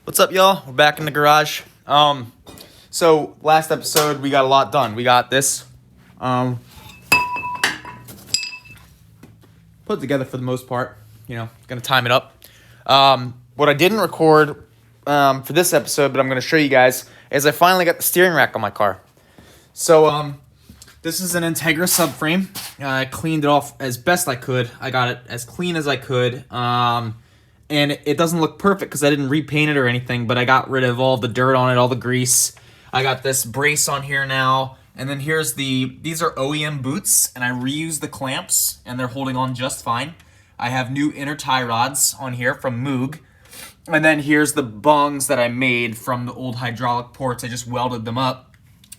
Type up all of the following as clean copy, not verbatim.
What's up, y'all? We're back in the garage. So last episode we got a lot done. We got this put together for the most part. Gonna time it up. What I didn't record for this episode, but I'm gonna show you guys, is I finally got the steering rack on my car. So this is an Integra subframe. I cleaned it off as best I could. I got it as clean as I could. And it doesn't look perfect because I didn't repaint it or anything, but I got rid of all the dirt on it, all the grease. I got this brace on here now, and then these are OEM boots, and I reused the clamps, and they're holding on just fine. I have new inner tie rods on here from Moog, and then here's the bungs that I made from the old hydraulic ports. I just welded them up,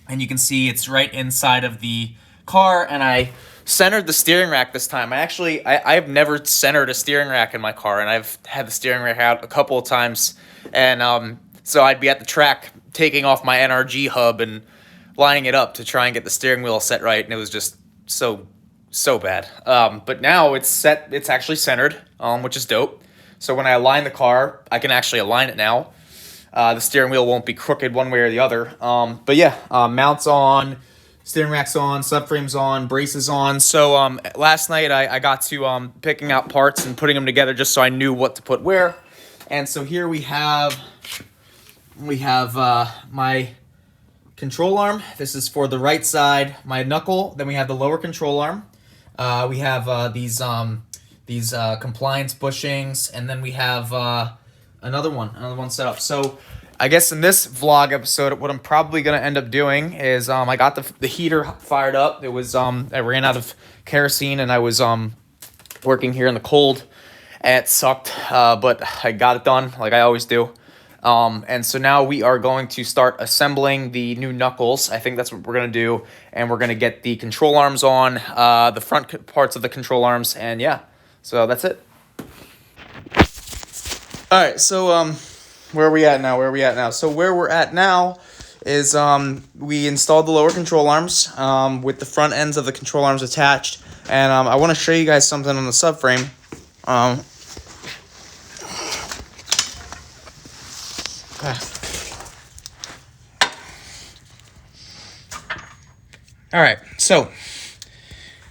and you can see it's right inside of the car, and I centered the steering rack this time. I've never centered a steering rack in my car, and I've had the steering rack out a couple of times, and so I'd be at the track taking off my NRG hub and lining it up to try and get the steering wheel set right, and it was just so bad. But now it's set. It's actually centered, which is dope. So when I align the car, I can actually align it now. The steering wheel won't be crooked one way or the other. But yeah, mounts on, steering rack's on, subframe's on, braces on. So last night I got to picking out parts and putting them together just so I knew what to put where. And so here we have my control arm. This is for the right side, my knuckle. Then we have the lower control arm. We have these compliance bushings, and then we have another one set up. So I guess in this vlog episode, what I'm probably going to end up doing is I got the heater fired up. It was I ran out of kerosene, and I was working here in the cold, and it sucked, but I got it done like I always do. And so now we are going to start assembling the new knuckles. I think that's what we're going to do, and we're going to get the control arms on, the front parts of the control arms, and yeah, so that's it. All right, so where are we at now? So where we're at now is we installed the lower control arms with the front ends of the control arms attached, and I want to show you guys something on the subframe. All right, so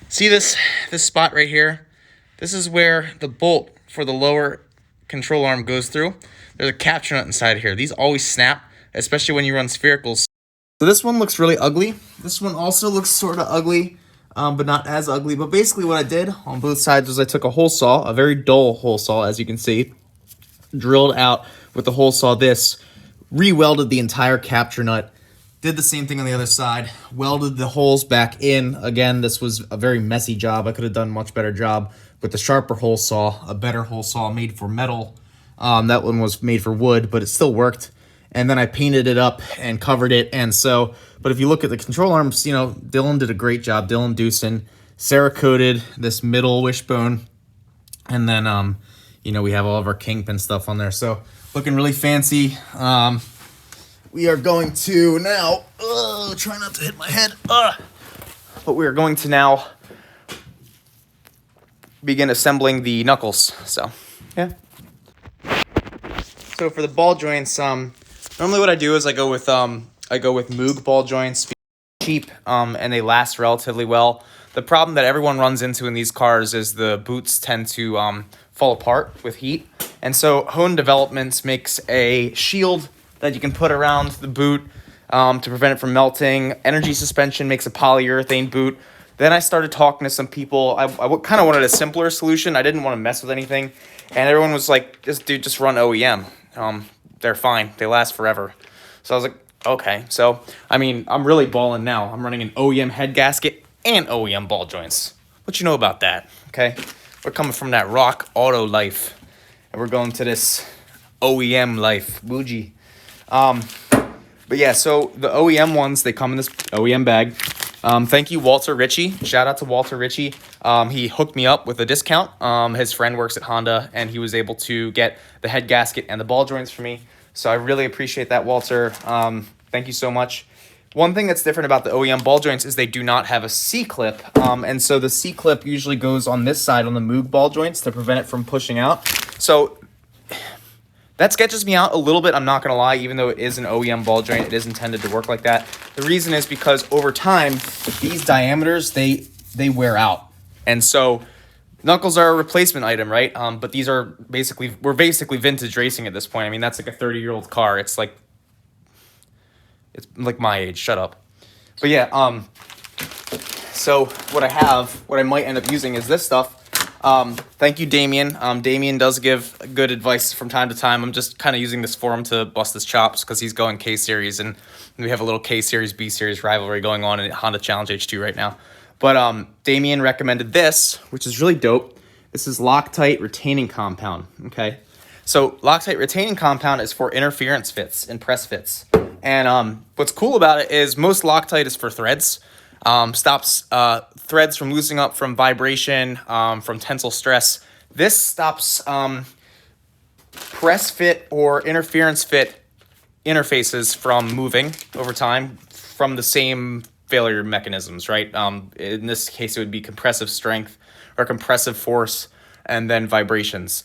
see this spot right here? This is where the bolt for the lower control arm goes through. There's a capture nut inside here. These always snap, especially when you run sphericals. So this one looks really ugly. This one also looks sort of ugly, but not as ugly. But basically what I did on both sides was I took a hole saw, a very dull hole saw, as you can see, drilled out with the hole saw this, re-welded the entire capture nut, did the same thing on the other side, welded the holes back in. Again, this was a very messy job. I could have done a much better job with the sharper hole saw, a better hole saw made for metal. That one was made for wood, but it still worked. And then I painted it up and covered it. And so, but if you look at the control arms, Dylan did a great job. Dylan Doosan Cerakoted this middle wishbone. And then, we have all of our kingpin stuff on there. So looking really fancy. We are going to now, try not to hit my head. But we are going to now begin assembling the knuckles. So, yeah. So for the ball joints, normally what I do is I go with Moog ball joints, cheap, and they last relatively well. The problem that everyone runs into in these cars is the boots tend to fall apart with heat, and so Hone Developments makes a shield that you can put around the boot to prevent it from melting. Energy Suspension makes a polyurethane boot. Then I started talking to some people. I kind of wanted a simpler solution. I didn't want to mess with anything, and everyone was like, just run OEM. They're fine. They last forever. So I was like, okay. So, I'm really balling now. I'm running an OEM head gasket and OEM ball joints. What you know about that, okay? We're coming from that rock auto life, and we're going to this OEM life. Bougie. But yeah, so the OEM ones, they come in this OEM bag. Thank you, Walter Ritchie. Shout out to Walter Ritchie. He hooked me up with a discount. His friend works at Honda, and he was able to get the head gasket and the ball joints for me. So I really appreciate that, Walter. Thank you so much. One thing that's different about the OEM ball joints is they do not have a C-clip. And so the C-clip usually goes on this side on the Moog ball joints to prevent it from pushing out. So That sketches me out a little bit, I'm not going to lie, even though it is an OEM ball joint. It is intended to work like that. The reason is because over time, these diameters, they wear out. And so knuckles are a replacement item, right? But these are we're basically vintage racing at this point. I mean, that's like a 30-year-old car. It's like my age. Shut up. But yeah, so what I might end up using is this stuff. Thank you, Damien. Damien does give good advice from time to time. I'm just kind of using this for him to bust his chops because he's going K-Series, and we have a little K-Series, B-Series rivalry going on in Honda Challenge H2 right now. But Damien recommended this, which is really dope. This is Loctite retaining compound, okay? So Loctite retaining compound is for interference fits and press fits. And what's cool about it is most Loctite is for threads. Stops threads from loosening up from vibration, from tensile stress. This stops press fit or interference fit interfaces from moving over time from the same failure mechanisms, right? In this case, it would be compressive strength or compressive force and then vibrations,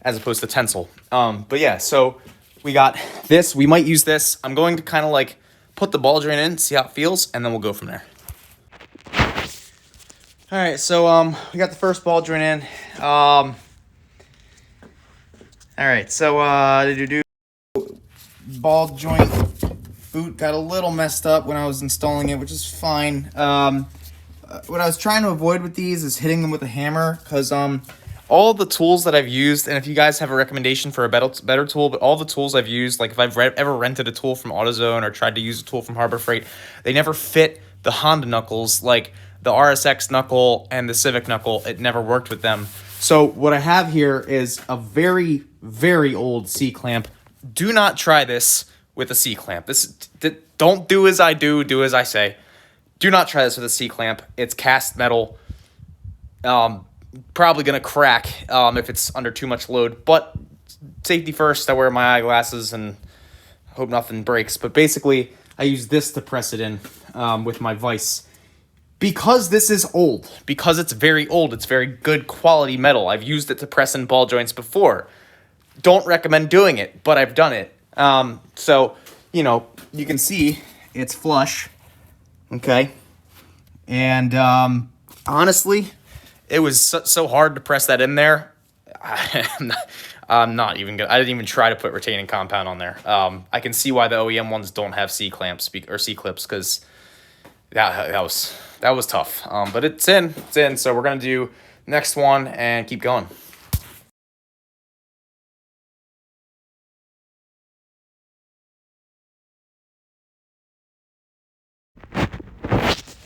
as opposed to tensile. But yeah, so we got this. We might use this. I'm going to kind of like put the ball joint in, see how it feels, and then we'll go from there. All right, so we got the first ball joint in. All right, so ball joint boot got a little messed up when I was installing it, which is fine. What I was trying to avoid with these is hitting them with a hammer, because all the tools that I've used, and if you guys have a recommendation for a better tool, but all the tools I've used, like if I've ever rented a tool from AutoZone or tried to use a tool from Harbor Freight, they never fit the Honda knuckles, like the RSX knuckle and the Civic knuckle. It never worked with them. So what I have here is a very, very old C-clamp. Do not try this with a C-clamp. Don't do as I do as I say. Do not try this with a C-clamp. It's cast metal. Probably going to crack if it's under too much load. But safety first, I wear my eyeglasses and hope nothing breaks. But basically, I use this to press it in with my vise. Because this is old, because it's very old, it's very good quality metal. I've used it to press in ball joints before. Don't recommend doing it, but I've done it. So, you know, you can see it's flush, okay? And honestly, it was so hard to press that in there. I'm not even good. I didn't even try to put retaining compound on there. I can see why the OEM ones don't have C-clamps or C-clips, because that was tough. But it's in. So we're gonna do next one and keep going.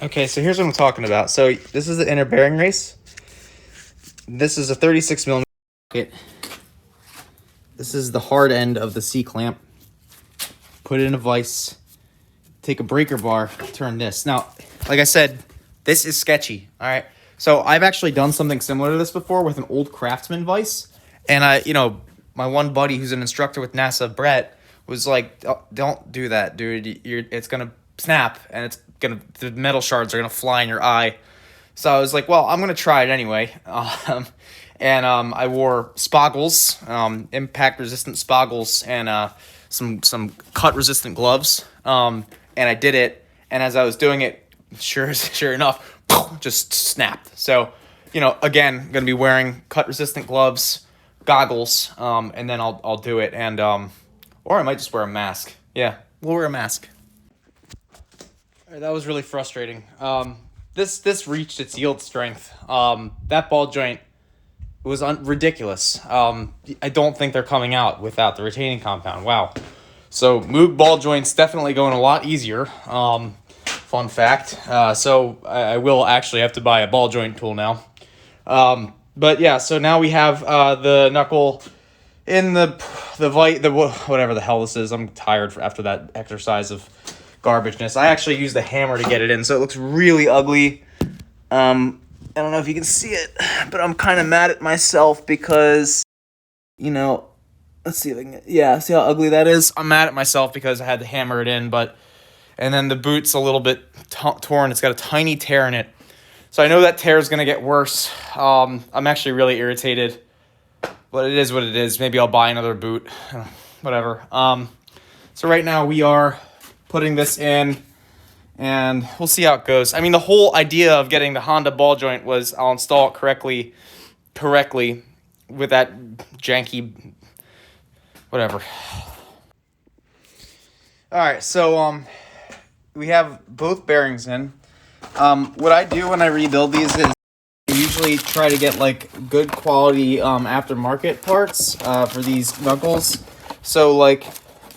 Okay, so here's what I'm talking about. So this is the inner bearing race. This is a 36 millimeter socket. This is the hard end of the C-clamp. Put it in a vise. Take a breaker bar, turn this. Now, like I said, this is sketchy, all right? So I've actually done something similar to this before with an old Craftsman vise. And my one buddy who's an instructor with NASA, Brett, was like, don't do that, dude. It's going to snap, and the metal shards are going to fly in your eye. So I was like, well, I'm going to try it anyway. And I wore spoggles, impact-resistant spoggles, and some cut-resistant gloves. And I did it, and as I was doing it, sure enough, just snapped. So, again, I'm going to be wearing cut-resistant gloves, goggles, and then I'll do it. And or I might just wear a mask. Yeah, we'll wear a mask. All right, that was really frustrating. This reached its yield strength. That ball joint was ridiculous. I don't think they're coming out without the retaining compound. Wow. So Moog ball joints definitely going a lot easier. Fun fact. So I will actually have to buy a ball joint tool now. But yeah, so now we have the knuckle in the whatever the hell this is. I'm tired after that exercise of garbageness. I actually used the hammer to get it in, so it looks really ugly. I don't know if you can see it, but I'm kind of mad at myself because, let's see if I can see how ugly that is? I'm mad at myself because I had to hammer it in, and then the boot's a little bit torn. It's got a tiny tear in it. So I know that tear is going to get worse. I'm actually really irritated. but it is what it is. Maybe I'll buy another boot, whatever. So right now we are putting this in, and we'll see how it goes. I mean, the whole idea of getting the Honda ball joint was I'll install it correctly with that janky, whatever. All right, so we have both bearings in. What I do when I rebuild these is I usually try to get like good quality aftermarket parts for these knuckles. So like,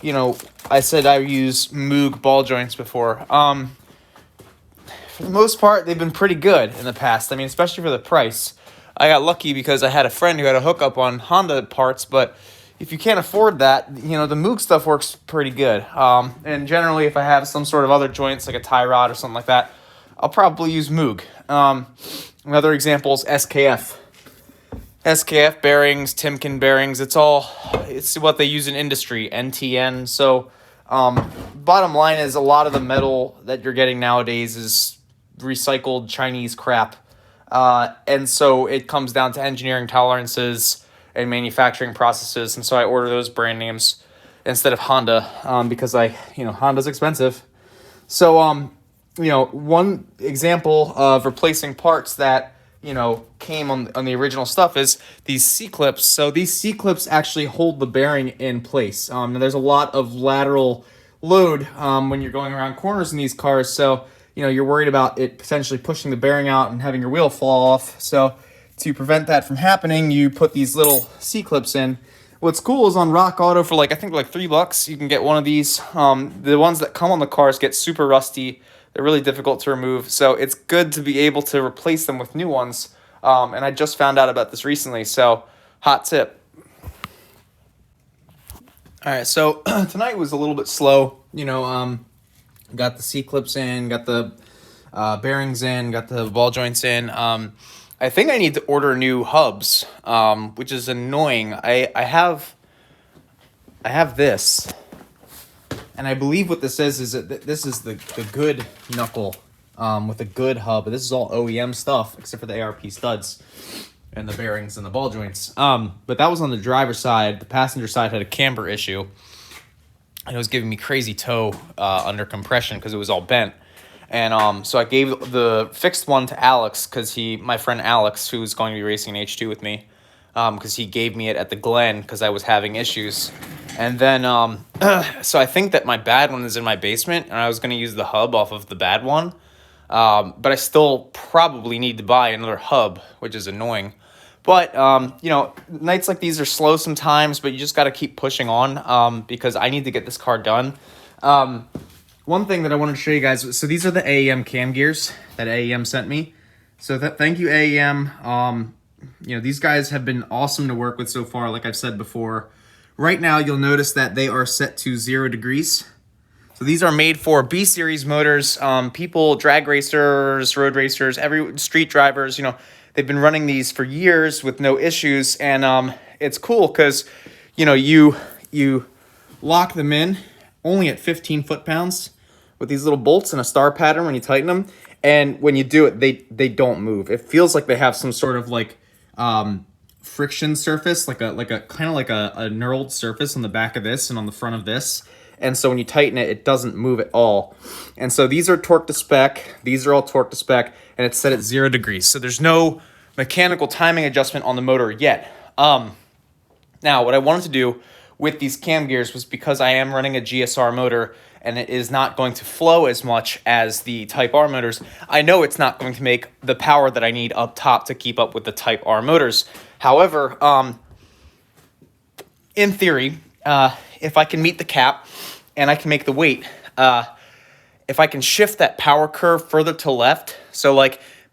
you know, I said I use Moog ball joints before. For the most part, they've been pretty good in the past. I mean, especially for the price. I got lucky because I had a friend who had a hookup on Honda parts, but if you can't afford that, you know, the Moog stuff works pretty good. And generally, if I have some sort of other joints, like a tie rod or something like that, I'll probably use Moog. Another example is SKF. SKF bearings, Timken bearings, it's what they use in industry, NTN. So, bottom line is a lot of the metal that you're getting nowadays is recycled Chinese crap. And so it comes down to engineering tolerances and manufacturing processes. And so I order those brand names instead of Honda, because Honda's expensive. So, one example of replacing parts that, came on the original stuff is these C-clips. So these C-clips actually hold the bearing in place. Now there's a lot of lateral load when you're going around corners in these cars. So, you're worried about it potentially pushing the bearing out and having your wheel fall off. So to prevent that from happening, you put these little C-clips in. What's cool is on Rock Auto for I think $3, you can get one of these. The ones that come on the cars get super rusty. They're really difficult to remove, so it's good to be able to replace them with new ones. And I just found out about this recently, so hot tip. All right, so tonight was a little bit slow. Got the C-clips in, got the bearings in, got the ball joints in. I think I need to order new hubs, which is annoying. I have this. And I believe what this is that this is the good knuckle with a good hub. This is all OEM stuff, except for the ARP studs and the bearings and the ball joints. But that was on the driver's side. The passenger side had a camber issue. And it was giving me crazy toe under compression because it was all bent. And so I gave the fixed one to Alex, because my friend Alex, who was going to be racing in H2 with me, because he gave me it at the Glen because I was having issues. And then, so I think that my bad one is in my basement, and I was going to use the hub off of the bad one. But I still probably need to buy another hub, which is annoying. But, nights like these are slow sometimes, but you just got to keep pushing on, because I need to get this car done. One thing that I wanted to show you guys, so these are the AEM cam gears that AEM sent me. So thank you, AEM. These guys have been awesome to work with so far, like I've said before. Right now, you'll notice that they are set to 0 degrees. So these are made for B-Series motors. People, drag racers, road racers, every street drivers, they've been running these for years with no issues. And it's cool because, you lock them in only at 15 foot-pounds with these little bolts and a star pattern when you tighten them. And when you do it, they don't move. It feels like they have some sort of friction surface, like a knurled surface on the back of this and on the front of this. And so when you tighten it, it doesn't move at all. And so these are torque to spec. These are all torque to spec, and it's set at 0 degrees. So there's no mechanical timing adjustment on the motor yet. Now, what I wanted to do with these cam gears was, because I am running a GSR motor and it is not going to flow as much as the Type R motors, I know it's not going to make the power that I need up top to keep up with the Type R motors. However, in theory, if I can meet the cap and I can make the weight, if I can shift that power curve further to left, so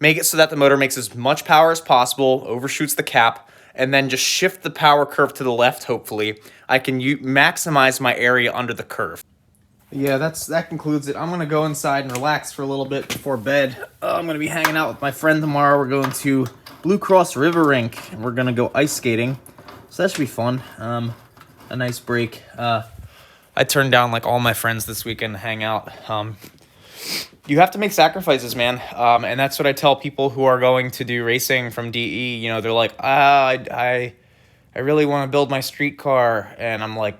make it so that the motor makes as much power as possible, overshoots the cap, and then just shift the power curve to the left, hopefully, I can maximize my area under the curve. Yeah, that concludes it. I'm going to go inside and relax for a little bit before bed. I'm going to be hanging out with my friend tomorrow. We're going to Blue Cross River Rink, and we're going to go ice skating. So that should be fun. A nice break. I turned down all my friends this weekend to hang out. You have to make sacrifices, man. And that's what I tell people who are going to do racing from DE. They're like, I I really want to build my street car. And I'm like,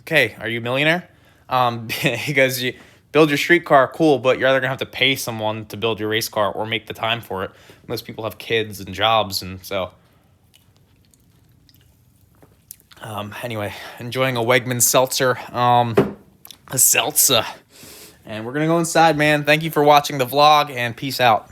okay, are you a millionaire? He goes, you build your street car, cool, but you're either gonna have to pay someone to build your race car or make the time for it. Most people have kids and jobs, and so anyway, enjoying a Wegman seltzer, a seltzer, and we're gonna go inside, man. Thank you for watching the vlog, and peace out.